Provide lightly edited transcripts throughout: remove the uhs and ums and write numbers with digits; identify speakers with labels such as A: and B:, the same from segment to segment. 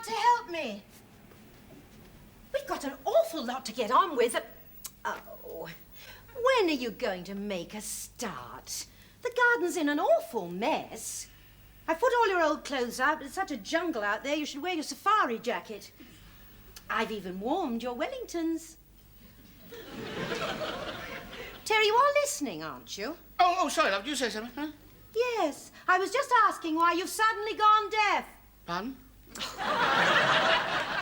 A: want to help me? We've got an awful lot to get on with. Oh, when are you going to make a start? The garden's in an awful mess. I put all your old clothes out, but it's such a jungle out there, you should wear your safari jacket. I've even warmed your Wellingtons. Terry, you are listening, aren't you?
B: Oh, sorry, love. Did you say something? Huh?
A: Yes. I was just asking why you've suddenly gone deaf.
B: Pardon?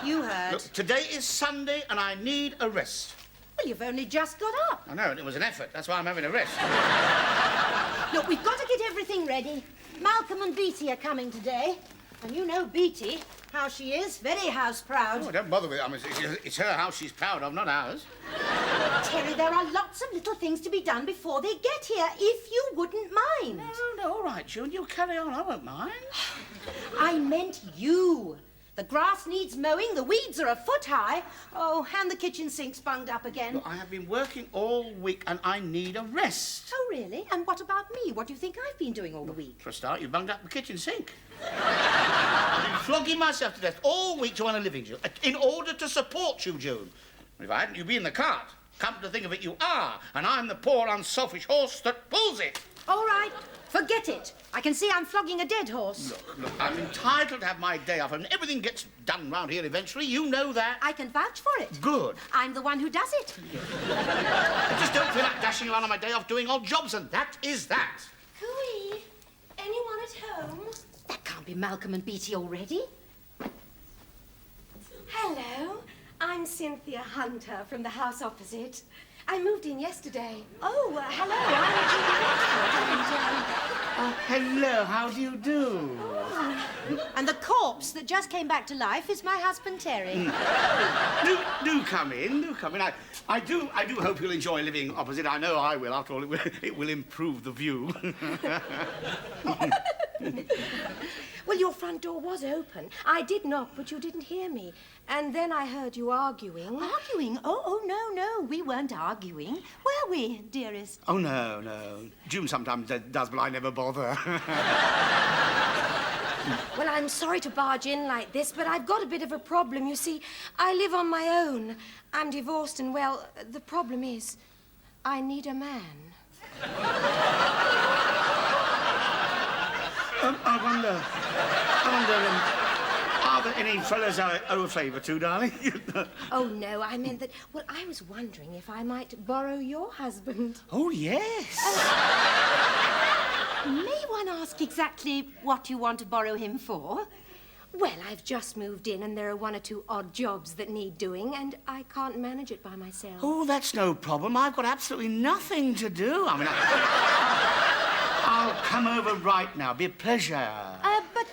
A: You heard.
B: Look, today is Sunday and I need a rest.
A: Well, you've only just got up.
B: I know, and it was an effort. That's why I'm having a rest.
A: Look, we've got to get everything ready. Malcolm and Beatty are coming today. And you know Beatty, how she is, very house-proud.
B: Oh, don't bother with it. I mean, it's her house she's proud of, not ours.
A: Terry, there are lots of little things to be done before they get here, if you wouldn't mind.
B: No, all right, June, you carry on. I won't mind.
A: I meant you. The grass needs mowing, the weeds are a foot high. Oh, and the kitchen sink's bunged up again.
B: Look, I have been working all week and I need a rest.
A: Oh, really? And what about me? What do you think I've been doing all the week?
B: For a start, you bunged up the kitchen sink. I've been flogging myself to death all week to earn a living, June, in order to support you, June. If I hadn't, you'd be in the cart. Come to think of it, you are, and I'm the poor, unselfish horse that pulls it.
A: All right, forget it. I can see I'm flogging a dead horse.
B: Look, I'm entitled to have my day off, and everything gets done round here eventually. You know that.
A: I can vouch for it.
B: Good.
A: I'm the one who does it.
B: I just don't feel like dashing around on my day off doing odd jobs, and that is that.
A: Cooey, anyone at home? That can't be Malcolm and Beatty already.
C: Hello, I'm Cynthia Hunter from the house opposite. I moved in yesterday.
A: Oh, hello, I'm
B: Hello, how do you do?
A: And the corpse that just came back to life is my husband, Terry.
B: Do come in, do come in. I do hope you'll enjoy living opposite. I know I will. After all, it will improve the view.
C: Well, your front door was open. I did knock, but you didn't hear me. And then I heard you arguing.
A: Arguing? Oh, no, we weren't arguing. Were we, dearest?
B: Oh, no. June sometimes does, but I never bother.
C: Well, I'm sorry to barge in like this, but I've got a bit of a problem. You see, I live on my own. I'm divorced, and, well, the problem is I need a man.
B: I wonder, are there any fellas I owe a favour to, darling?
C: Oh, no, I meant that, well, I was wondering if I might borrow your husband.
B: Oh, yes.
A: May one ask exactly what you want to borrow him for?
C: Well, I've just moved in and there are one or two odd jobs that need doing and I can't manage it by myself.
B: Oh, that's no problem. I've got absolutely nothing to do. I mean, I'll come over right now. Be a pleasure.
A: But,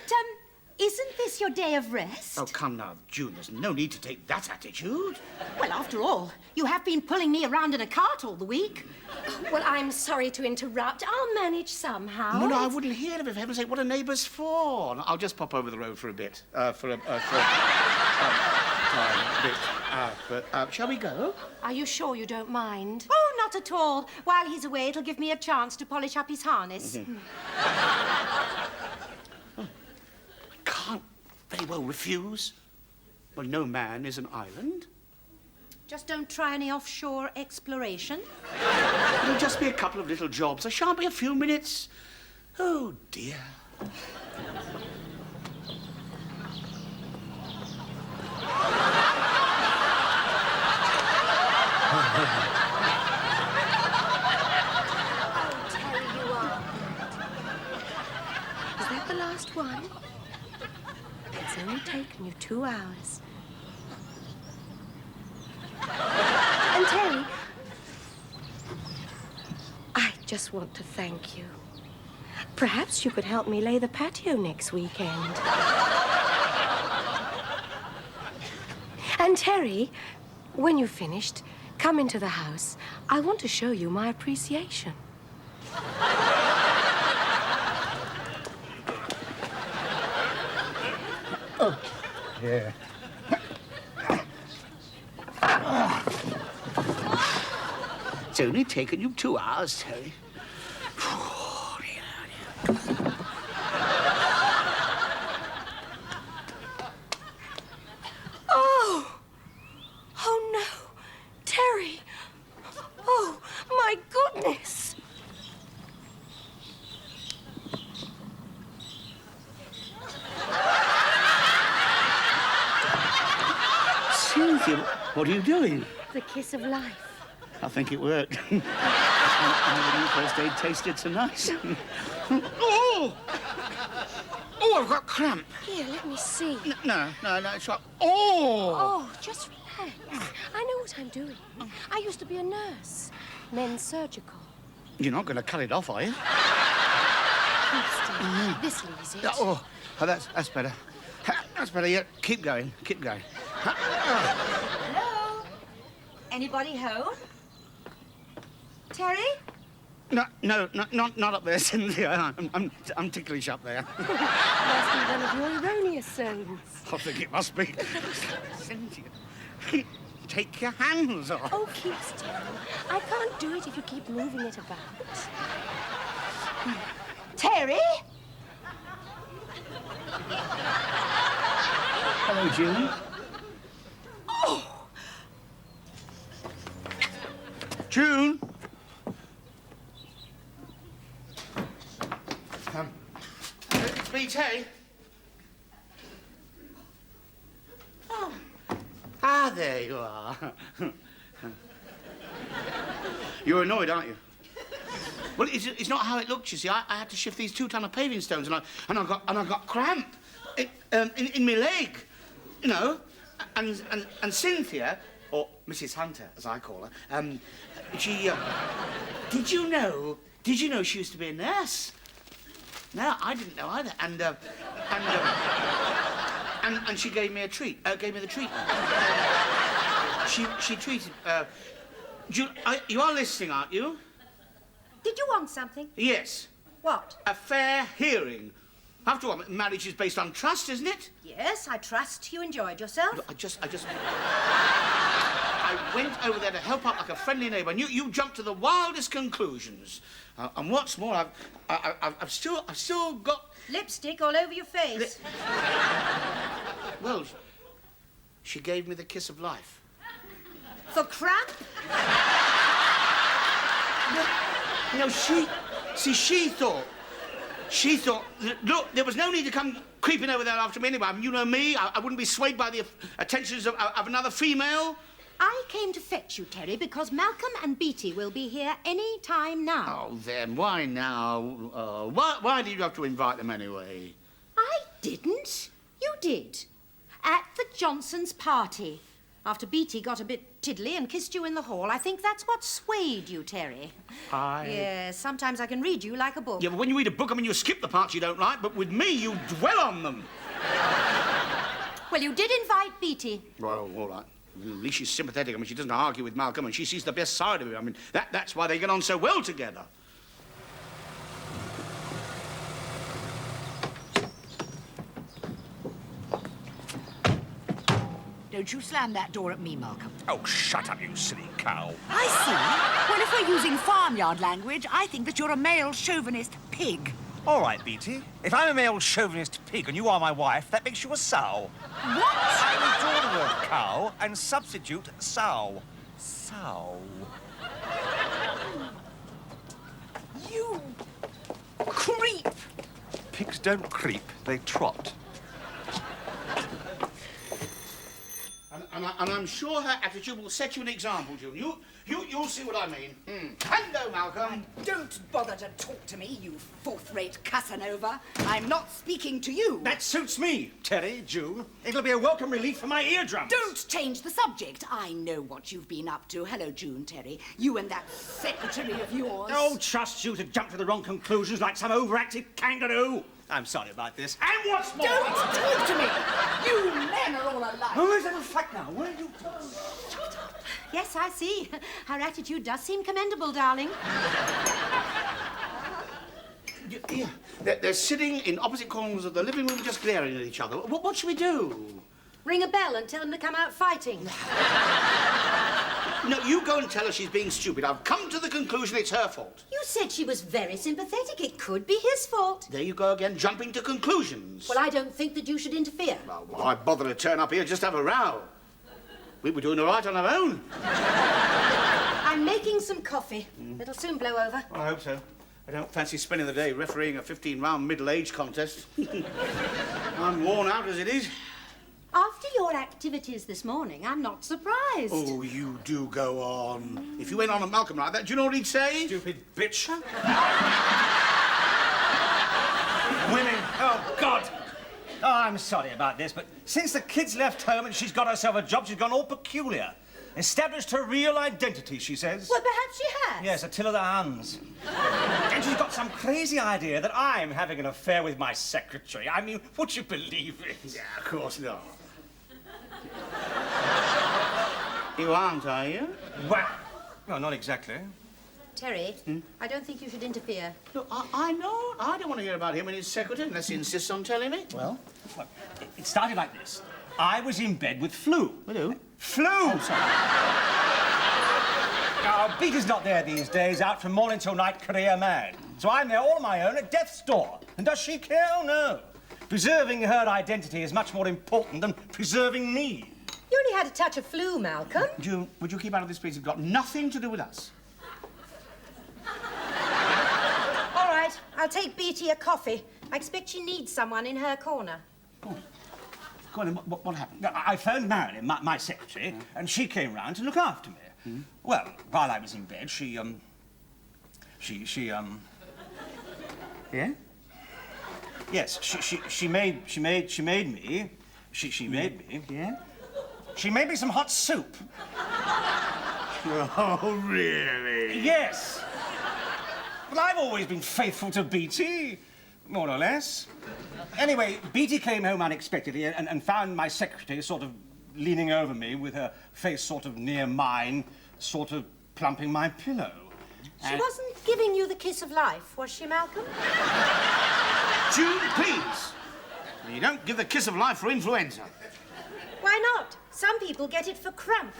A: isn't this your day of rest?
B: Oh, come now, June. There's no need to take that attitude.
A: Well, after all, you have been pulling me around in a cart all the week.
C: Well, I'm sorry to interrupt. I'll manage somehow.
B: No, I wouldn't hear of it, for heaven's sake. What are neighbours for? I'll just pop over the road for a bit. Shall we go?
C: Are you sure you don't mind?
A: Oh, not at all. While he's away, it'll give me a chance to polish up his harness.
B: Mm-hmm. Can't very well refuse. Well, no man is an island.
A: Just don't try any offshore exploration.
B: It'll just be a couple of little jobs. I shan't be a few minutes. Oh, dear.
C: Oh, Terry, you are. Is that the last one? It's only taken you 2 hours. And Terry, I just want to thank you. Perhaps you could help me lay the patio next weekend. And Terry, when you've finished, come into the house. I want to show you my appreciation.
B: Oh, yeah. It's only taken you 2 hours, Terry. Cynthia, what are you doing?
C: The kiss of life.
B: I think it worked. I first aid tasted so nice. Oh! Oh, I've got cramp.
C: Here, let me see.
B: No, it's like... Oh!
C: Oh, just relax. I know what I'm doing. I used to be a nurse. Men's surgical.
B: You're not going to cut it off, are you?
C: This leaves it.
B: Oh, that's better. That's better. Yeah, keep going.
A: Hello? Anybody home? Terry?
B: No, not up there, Cynthia. I'm ticklish up there.
C: Must be one of your erroneous zones.
B: I think it must be. Cynthia, take your hands off.
C: Oh, keep still. I can't do it if you keep moving it about.
A: Terry?
B: Hello, June.
A: Oh!
B: June? It's me, Terry. Oh. Ah, there you are. You're annoyed, aren't you? Well, it's not how it looks, you see. I had to shift these 2 ton of paving stones, and I got cramp in my leg, you know. And Cynthia, or Mrs. Hunter, as I call her, she. Did you know she used to be a nurse? No, I didn't know either. And she gave me a treat. Gave me the treatment. She treated. You are listening, aren't you?
A: Did you want something?
B: Yes.
A: What?
B: A fair hearing. After all, marriage is based on trust, isn't it?
A: Yes, I trust you enjoyed yourself.
B: I went over there to help out like a friendly neighbour, and you jumped to the wildest conclusions. And what's more, I've still got
A: Lipstick all over your face.
B: Well, she gave me the kiss of life.
A: For cramp?
B: No, she thought, look, there was no need to come creeping over there after me anyway. I mean, you know me, I wouldn't be swayed by the attentions of another female.
A: I came to fetch you, Terry, because Malcolm and Beatty will be here any time now.
B: Oh, then, why now? Why did you have to invite them anyway?
A: I didn't. You did. At the Johnsons' party. After Beatty got a bit tiddly and kissed you in the hall, I think that's what swayed you, Terry. Yes, sometimes I can read you like a book.
B: Yeah, but when you read a book, I mean, you skip the parts you don't like, but with me, you dwell on them.
A: Well, you did invite Beatty.
B: Well, all right. At least she's sympathetic. I mean, she doesn't argue with Malcolm, and she sees the best side of him. I mean, that's why they get on so well together.
D: Don't you slam that door at me, Malcolm.
E: Oh, shut up, you silly cow.
D: I see. Well, if we're using farmyard language, I think that you're a male chauvinist pig.
E: All right, Beatty. If I'm a male chauvinist pig and you are my wife, that makes you a sow.
D: What?
E: I withdraw the word cow and substitute sow. Sow.
D: You creep.
E: Pigs don't creep, they trot.
B: And I'm sure her attitude will set you an example, June. You'll see what I mean. Hello, Malcolm.
D: Don't bother to talk to me, you fourth-rate Casanova. I'm not speaking to you.
F: That suits me, Terry, June. It'll be a welcome relief for my eardrums.
D: Don't change the subject. I know what you've been up to. Hello, June, Terry. You and that secretary of yours.
F: Don't trust you to jump to the wrong conclusions like some overactive kangaroo. I'm sorry about this. And what's more...
D: Don't talk to me! You men are all alike.
F: Who is in the fact now? Where are you...
A: Yes, I see. Her attitude does seem commendable, darling.
B: Yeah, they're sitting in opposite corners of the living room just glaring at each other. What should we do?
A: Ring a bell and tell them to come out fighting.
B: No, you go and tell her she's being stupid. I've come to the conclusion it's her fault.
A: You said she was very sympathetic. It could be his fault.
B: There you go again, jumping to conclusions.
A: Well, I don't think that you should interfere.
B: Well, why bother to turn up here just to have a row? We were doing all right on our own.
A: I'm making some coffee. It'll soon blow over.
B: Well, I hope so. I don't fancy spending the day refereeing a 15-round middle-age contest. I'm worn out as it is.
A: After After your activities this morning, I'm not surprised.
B: Oh, you do go on. If you went on at Malcolm like that, do you know what he'd say?
F: Stupid bitch. Women, oh, God. Oh, I'm sorry about this, but since the kids left home and she's got herself a job, she's gone all peculiar. Established her real identity, she says.
A: Well, perhaps she has.
F: Yes, Attila the Huns. And she's got some crazy idea that I'm having an affair with my secretary. I mean, would you believe it?
B: Yeah, of course not. You aren't, are you?
F: Well, not exactly.
A: Terry, I don't think you should interfere.
B: Look, I know. I don't want to hear about him and his secretary unless he insists on telling me.
F: Well, it started like this. I was in bed with Flu.
B: With who?
F: Flu!
B: Oh, sorry.
F: Now, Peter's not there these days, out from morning till night, career mad. So I'm there all on my own at death's door. And does she care? Oh, no. Preserving her identity is much more important than preserving me.
A: You only had a touch of flu, Malcolm.
B: June, would you keep out of this, please? It's got nothing to do with us.
A: All right, I'll take Beatty a coffee. I expect she needs someone in her corner.
B: Go on, then. What happened?
F: Now, I phoned Marilyn, my secretary, and she came round to look after me. Well, while I was in bed, she
B: Yeah?
F: Yes, she made me. She made me.
B: Yeah?
F: She made me some hot soup.
B: Oh, really?
F: Yes. Well, I've always been faithful to Beatty, more or less. Anyway, Beatty came home unexpectedly and found my secretary sort of leaning over me with her face sort of near mine, sort of plumping my pillow.
A: She wasn't giving you the kiss of life, was she, Malcolm?
B: June, please. You don't give the kiss of life for influenza.
A: Why not? Some people get it for cramp.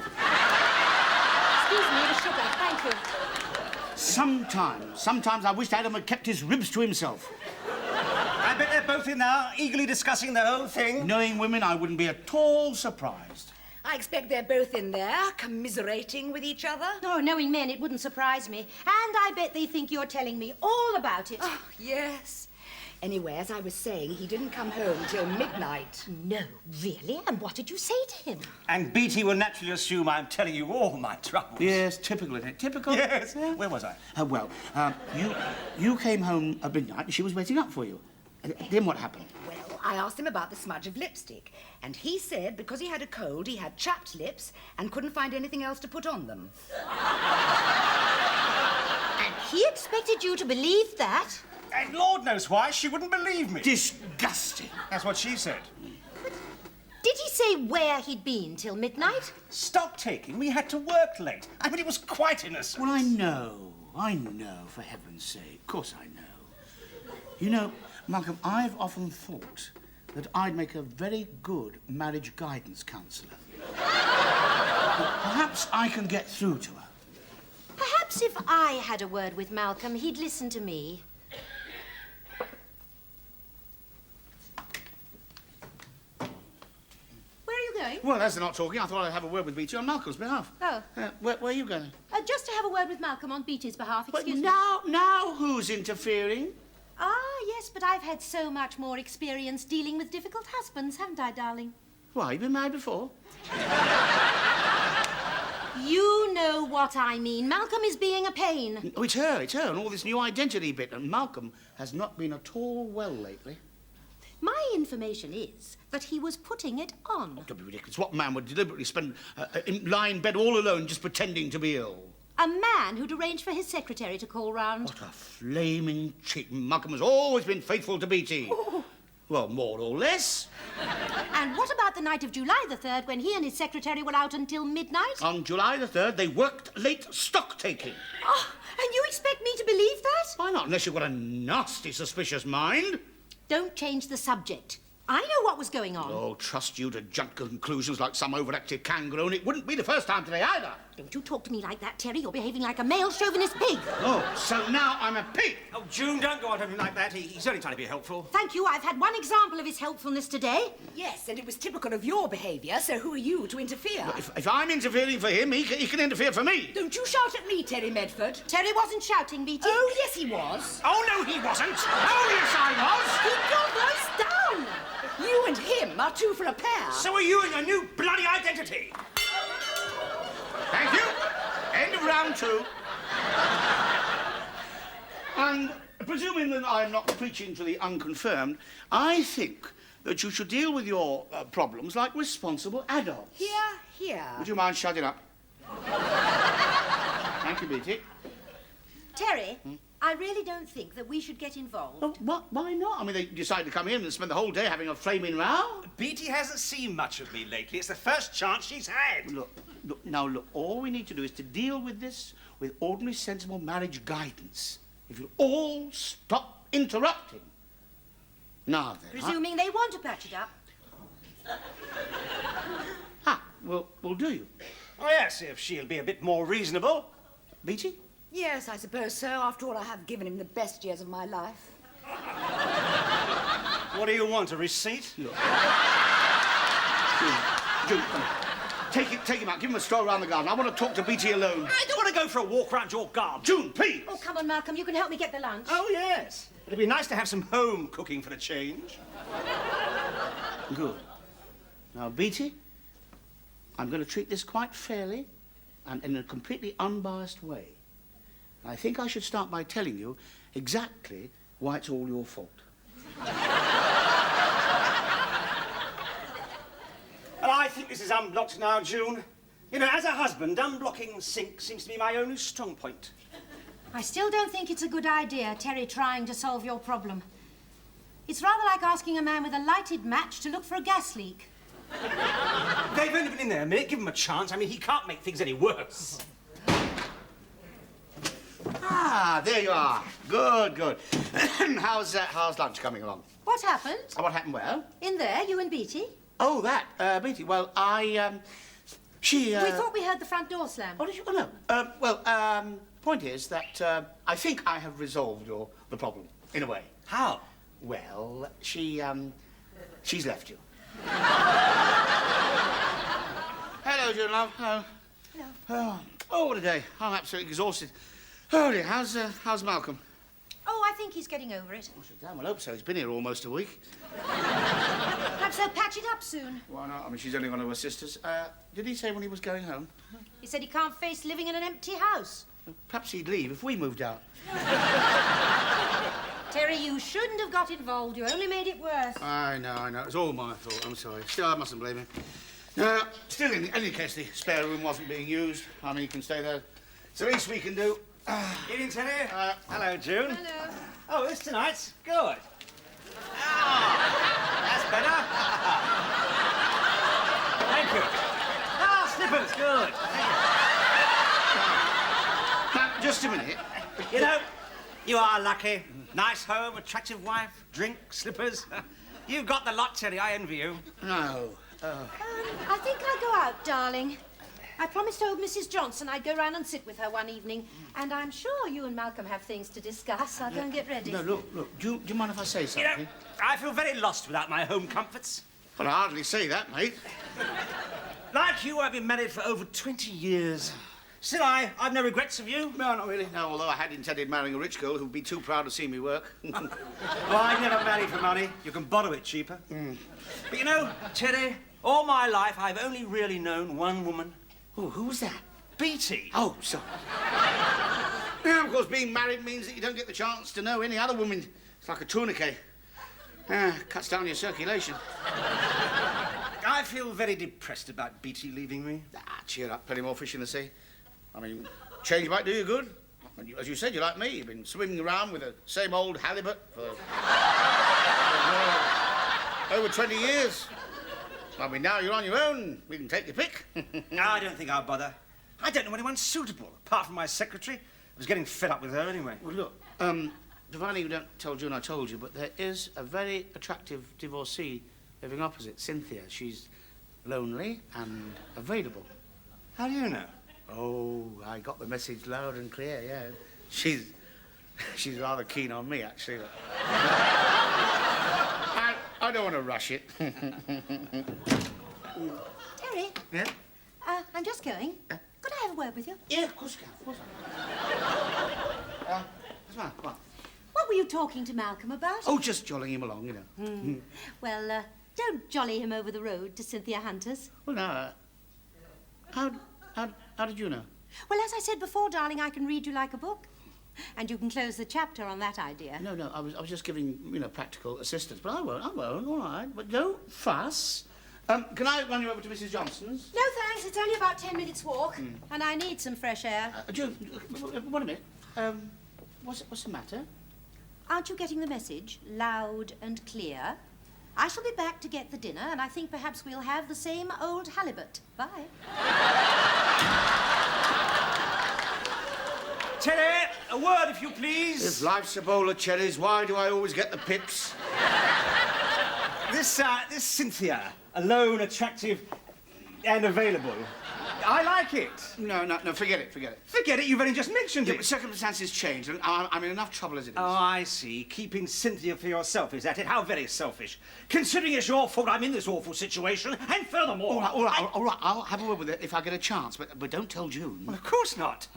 A: Excuse me, the sugar, thank you.
B: Sometimes I wished Adam had kept his ribs to himself.
F: I bet they're both in now, eagerly discussing the whole thing.
B: Knowing women, I wouldn't be at all surprised.
D: I expect they're both in there, commiserating with each other.
A: Oh, knowing men, it wouldn't surprise me. And I bet they think you're telling me all about it.
D: Oh, yes. Anyway, as I was saying, he didn't come home till midnight.
A: No, really? And what did you say to him?
F: And Beatty will naturally assume I'm telling you all my troubles.
B: Yes, typical, isn't it? Typical.
F: Yes.
B: Yeah.
F: Where was I?
B: You came home at midnight and she was waiting up for you. Then what happened?
D: Well, I asked him about the smudge of lipstick, and he said because he had a cold, he had chapped lips and couldn't find anything else to put on them.
A: And he expected you to believe that?
F: And Lord knows why, she wouldn't believe me.
B: Disgusting.
F: That's what she said.
A: Did he say where he'd been till midnight?
F: Stock taking. We had to work late. I mean, it was quite innocent.
B: Well, I know, for heaven's sake. Of course I know. You know, Malcolm, I've often thought that I'd make a very good marriage guidance counsellor. Perhaps I can get through to her.
A: Perhaps if I had a word with Malcolm, he'd listen to me. Where are you going?
B: Well, as they're not talking, I thought I'd have a word with Beatty on Malcolm's behalf.
A: Oh.
B: Where are you going?
A: Just to have a word with Malcolm on Beatty's behalf,
B: But
A: excuse me.
B: now who's interfering?
A: Ah, yes, but I've had so much more experience dealing with difficult husbands, haven't I, darling?
B: Why, you've been married before?
A: You know what I mean. Malcolm is being a pain.
B: Oh, it's her, and all this new identity bit. And Malcolm has not been at all well lately.
A: My information is that he was putting it on.
B: Oh, don't be ridiculous. What man would deliberately lie in bed all alone just pretending to be ill?
A: A man who'd arranged for his secretary to call round.
B: What a flaming cheat. Malcolm has always been faithful to Beatty.
A: Oh.
B: Well, more or less.
A: And what about the night of July the 3rd when he and his secretary were out until midnight?
B: On July the 3rd, they worked late stock-taking.
A: Oh, and you expect me to believe that?
B: Why not, unless you've got a nasty, suspicious mind?
A: Don't change the subject. I know what was going on.
B: Oh, trust you to jump to conclusions like some overactive kangaroo, and it wouldn't be the first time today either.
A: Don't you talk to me like that, Terry. You're behaving like a male chauvinist pig.
B: Oh, so now I'm a pig.
F: Oh, June, don't go on to him like that. He's only trying to be helpful.
A: Thank you. I've had one example of his helpfulness today.
D: Yes, and it was typical of your behaviour, so who are you to interfere?
B: If I'm interfering for him, he can interfere for me.
D: Don't you shout at me, Terry Medford.
A: Terry wasn't shouting, Beatty.
D: Oh, yes, he was.
F: Oh, no, he wasn't. Oh, yes, I was.
A: Keep your voice down.
D: You and him them are two for a pair.
F: So are you and your new bloody identity.
B: Thank you. End of round 2. And presuming that I'm not preaching to the unconfirmed, I think that you should deal with your problems like responsible adults.
D: Here.
B: Would you mind shutting up? Thank you, Beatty.
A: Terry, I really don't think that we should get involved.
B: Oh, why not? I mean, they decided to come in and spend the whole day having a flaming row.
F: Beatty hasn't seen much of me lately. It's the first chance she's had.
B: Look, all we need to do is to deal with this with ordinary, sensible marriage guidance. If you all stop interrupting. Now then.
A: Presuming they want to patch it up.
B: Well, do you?
F: Oh, yes, if she'll be a bit more reasonable.
B: Beatty?
D: Yes, I suppose so. After all, I have given him the best years of my life.
F: What do you want, a receipt?
B: Look. June, come on. Take him out. Give him a stroll around the garden. I want to talk to Beatty alone.
F: I don't want to go for a walk around your garden.
B: June, please.
A: Oh, come on, Malcolm. You can help me get the lunch.
F: Oh, yes. It'd be nice to have some home cooking for a change.
B: Good. Now, Beatty, I'm going to treat this quite fairly and in a completely unbiased way. I think I should start by telling you exactly why it's all your fault.
F: Well, I think this is unblocked now, June. You know, as a husband, unblocking sink seems to be my only strong point.
C: I still don't think it's a good idea, Terry trying to solve your problem. It's rather like asking a man with a lighted match to look for a gas leak.
F: They've only been in there a minute. Give him a chance. I mean, he can't make things any worse.
B: There you are. Good. How's lunch coming along?
A: What happened?
B: What happened where?
A: In there, you and Beatty?
B: Oh, that, Beatty. Well, she,
A: We thought we heard the front door slam.
B: Oh, did you? Oh, no. Point is that, I think I have resolved the problem, in a way.
F: How?
B: Well, she's left you. Hello, June, love. Hello. Oh, what a day. I'm absolutely exhausted. Oh, dear. How's Malcolm?
A: Oh, I think he's getting over it.
B: I should damn well hope so. He's been here almost a week.
A: Perhaps they'll patch it up soon.
B: Why not? I mean, she's only one of her sisters. Did he say when he was going home?
A: He said he can't face living in an empty house.
B: Perhaps he'd leave if we moved out.
A: Terry, you shouldn't have got involved. You only made it worse.
B: I know. It was all my fault. I'm sorry. Still, I mustn't blame him. Still, in any case, the spare room wasn't being used. I mean, you can stay there. It's the least we can do.
F: Evening, Terry. Hello, June.
A: Hello.
F: Oh, this tonight's good. That's better. Thank you. Slippers, good.
B: Now, just a minute.
F: You know, you are lucky. Nice home, attractive wife, drink, slippers. You've got the lot, Terry. I envy you.
B: No.
C: I think I'll go out, darling. I promised old Mrs. Johnson I'd go round and sit with her one evening, and I'm sure you and Malcolm have things to discuss. I'll go and get ready.
B: No, look. Do you mind if I say
F: You
B: something?
F: know, I feel very lost without my home comforts.
B: Well, I hardly say that, mate.
F: Like you, I've been married for over 20 years. Still, I've no regrets of you.
B: No, not really. No, although I had intended marrying a rich girl who'd be too proud to see me work.
F: Well, I never married for money. You can borrow it cheaper. But you know, Terry, all my life I've only really known one woman.
B: Oh, who was that?
F: Beatty.
B: Oh, sorry. Now, of course, being married means that you don't get the chance to know any other woman. It's like a tourniquet. Cuts down your circulation.
F: I feel very depressed about Beatty leaving me.
B: Cheer up. Plenty more fish in the sea. I mean, change might do you good. And as you said, you're like me. You've been swimming around with the same old halibut for over 20 years. I mean, now you're on your own. We can take your pick.
F: No, I don't think I'll bother. I don't know anyone suitable, apart from my secretary. I was getting fed up with her anyway.
B: Well, look, providing you don't tell June I told you, but there is a very attractive divorcee living opposite, Cynthia. She's lonely and available.
F: How do you know?
B: Oh, I got the message loud and clear, yeah. She's rather keen on me, actually. I don't want to rush it.
A: Terry?
B: Yeah?
A: I'm just going. Could I have a word with you?
B: Yeah, of course you can, of course I can. Come on.
A: What were you talking to Malcolm about?
B: Oh, just jollying him along, you know.
A: Well, Don't jolly him over the road to Cynthia Hunter's.
B: Well, now, how did you know?
A: Well, as I said before, darling, I can read you like a book. And you can close the chapter on that idea.
B: No, I was just giving, practical assistance. But I won't, all right. But don't fuss. Can I run you over to Mrs. Johnson's?
A: No, thanks. It's only about 10 minutes' walk. And I need some fresh air.
B: June, wait a minute. What's the matter?
A: Aren't you getting the message loud and clear? I shall be back to get the dinner, and I think perhaps we'll have the same old halibut. Bye.
F: Terry, a word, if you please.
B: If life's a bowl of cherries, why do I always get the pips?
F: This Cynthia, alone, attractive, and available. I like it.
B: No, forget it.
F: Forget it, you've only just mentioned
B: Yeah,
F: it.
B: but circumstances change, and I'm in enough trouble as it is.
F: Oh, I see. Keeping Cynthia for yourself, is that it? How very selfish. Considering it's your fault I'm in this awful situation, and furthermore...
B: All right. I'll have a word with her if I get a chance, but don't tell June.
F: Well, of course not.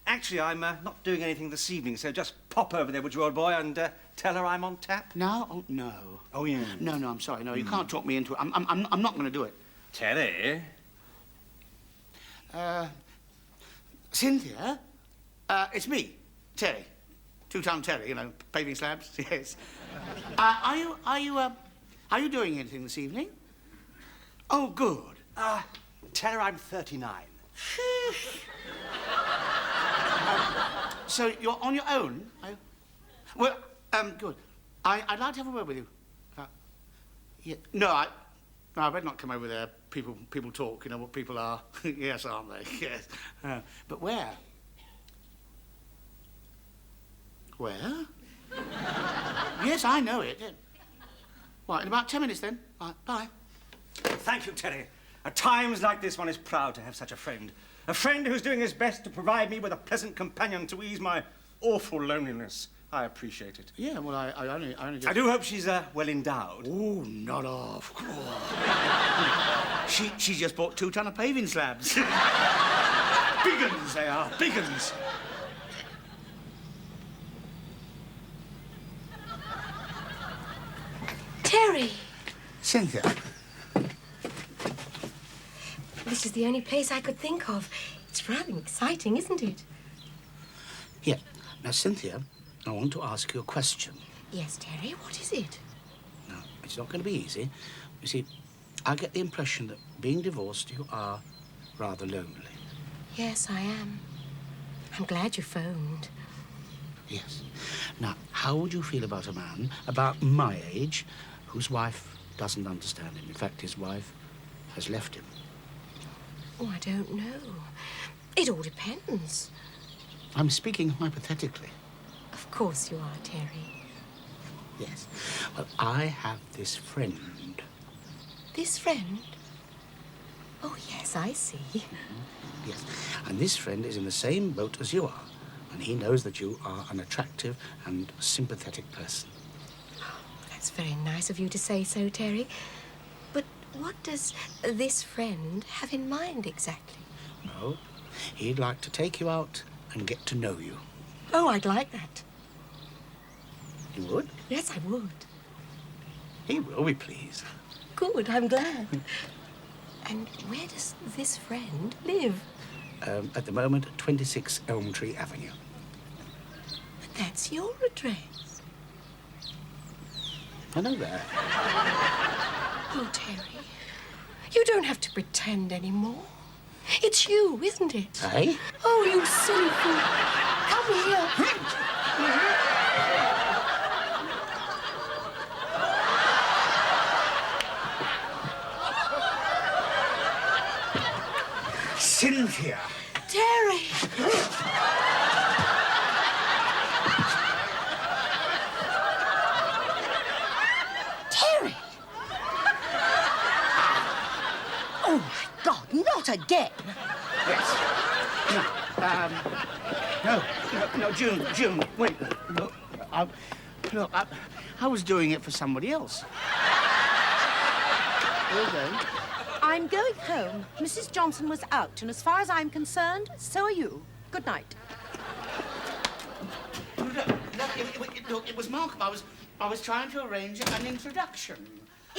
F: Actually, I'm not doing anything this evening, so just pop over there, would you, old boy, and tell her I'm on tap?
B: No? Oh, no.
F: Oh, yeah.
B: No, I'm sorry. No, you can't talk me into it. I'm not going to do it.
F: Terry?
B: Cynthia? It's me, Terry. Two-Ton Terry, paving slabs. Yes. Are you doing anything this evening? Oh, good.
F: Tell her I'm 39.
B: So you're on your own? Well, good. I'd like to have a word with you. Yeah. No, I better not come over there. People talk, what people are. Yes, aren't they? Yes. But where? Where? Yes, I know it. Right, in about 10 minutes then. Right, bye.
F: Thank you, Terry. At times like this, one is proud to have such a friend. A friend who's doing his best to provide me with a pleasant companion to ease my awful loneliness. I appreciate it.
B: Yeah, well, I only just...
F: I do hope she's well endowed.
B: Oh, not off. She just bought 2 ton of paving slabs. Big uns, they are. Big uns.
C: Terry!
B: Cynthia.
C: This is the only place I could think of. It's rather exciting, isn't it?
B: Yeah. Now, Cynthia, I want to ask you a question.
C: Yes, Terry, what is it?
B: No, it's not going to be easy. You see, I get the impression that being divorced, you are rather lonely.
C: Yes, I am. I'm glad you phoned.
B: Yes. Now, how would you feel about a man about my age whose wife doesn't understand him? In fact, his wife has left him.
C: Oh, I don't know. It all depends.
B: I'm speaking hypothetically.
C: Of course you are, Terry.
B: Yes. Well, I have this friend.
C: This friend? Oh, yes, I see.
B: Yes. And this friend is in the same boat as you are. And he knows that you are an attractive and sympathetic person.
C: That's very nice of you to say so, Terry. But what does this friend have in mind exactly?
B: Well, he'd like to take you out and get to know you.
C: Oh, I'd like that.
B: You would?
C: Yes, I would.
B: He will be pleased.
C: Good, I'm glad. And where does this friend live?
B: At the moment, 26 Elm Tree Avenue.
C: But that's your address.
B: I know that.
C: Oh, Terry, you don't have to pretend anymore. It's you, isn't it?
B: Hey?
C: Oh, you silly fool. Come here.
B: Cynthia!
C: Terry!
A: Terry! Oh, my God, not again.
B: Yes. No, June, wait. Look, I was doing it for somebody else. Okay.
A: I'm going home. Mrs. Johnson was out, and as far as I'm concerned, so are you. Good night.
B: Look, it was Malcolm. I was trying to arrange an introduction.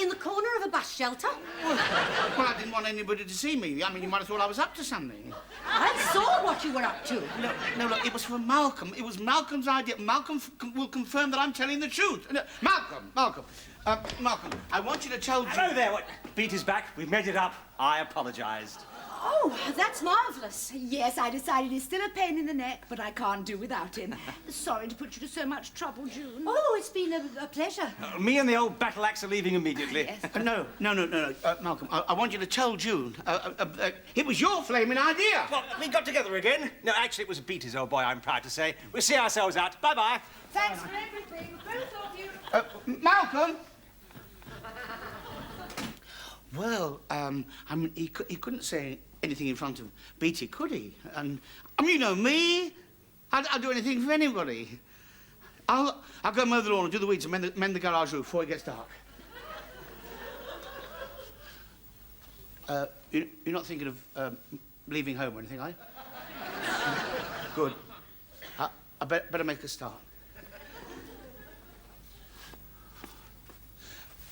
A: In the corner of a bus shelter?
B: Well, I didn't want anybody to see me. I mean, you might have thought I was up to something.
A: I saw what you were up to.
B: No, look, it was for Malcolm. It was Malcolm's idea. Malcolm will confirm that I'm telling the truth. No, Malcolm, I want you to tell...
F: Hello there. What? Beatty's back. We've made it up. I apologized.
A: Oh, that's marvellous.
D: Yes, I decided he's still a pain in the neck, but I can't do without him. Sorry to put you to so much trouble, June.
A: Oh, it's been a pleasure.
F: Me and the old battle axe are leaving immediately.
D: Yes.
B: No. Malcolm, I want you to tell June. It was your flaming idea.
F: Well, we got together again. No, actually, it was Beatty's, old boy, I'm proud to say. We'll see ourselves out. Bye-bye.
D: Thanks for everything, both of you.
B: Malcolm! Well, I mean, he couldn't say anything in front of Beatty, could he? And, I mean, you know me. I'll do anything for anybody. I'll go mow the lawn and do the weeds and mend the garage roof before it gets dark. You're not thinking of leaving home or anything, are you? Good. I better make a start.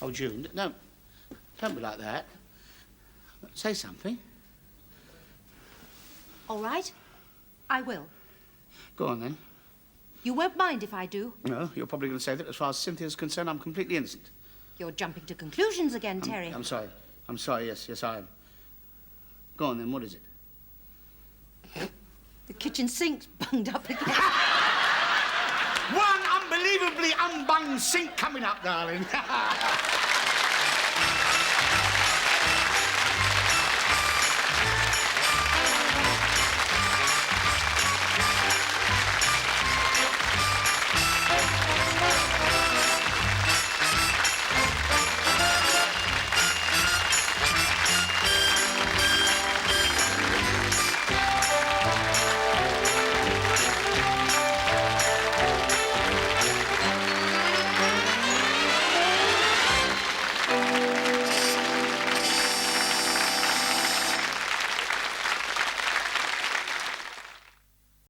B: Oh, June, no. Don't be like that. Say something.
A: All right, I will.
B: Go on, then.
A: You won't mind if I do.
B: No, you're probably going to say that as far as Cynthia's concerned, I'm completely innocent.
A: You're jumping to conclusions again, Terry.
B: I'm sorry. I'm sorry, yes, I am. Go on, then, what is it?
A: The kitchen sink's bunged up again.
B: One unbelievably unbunged sink coming up, darling.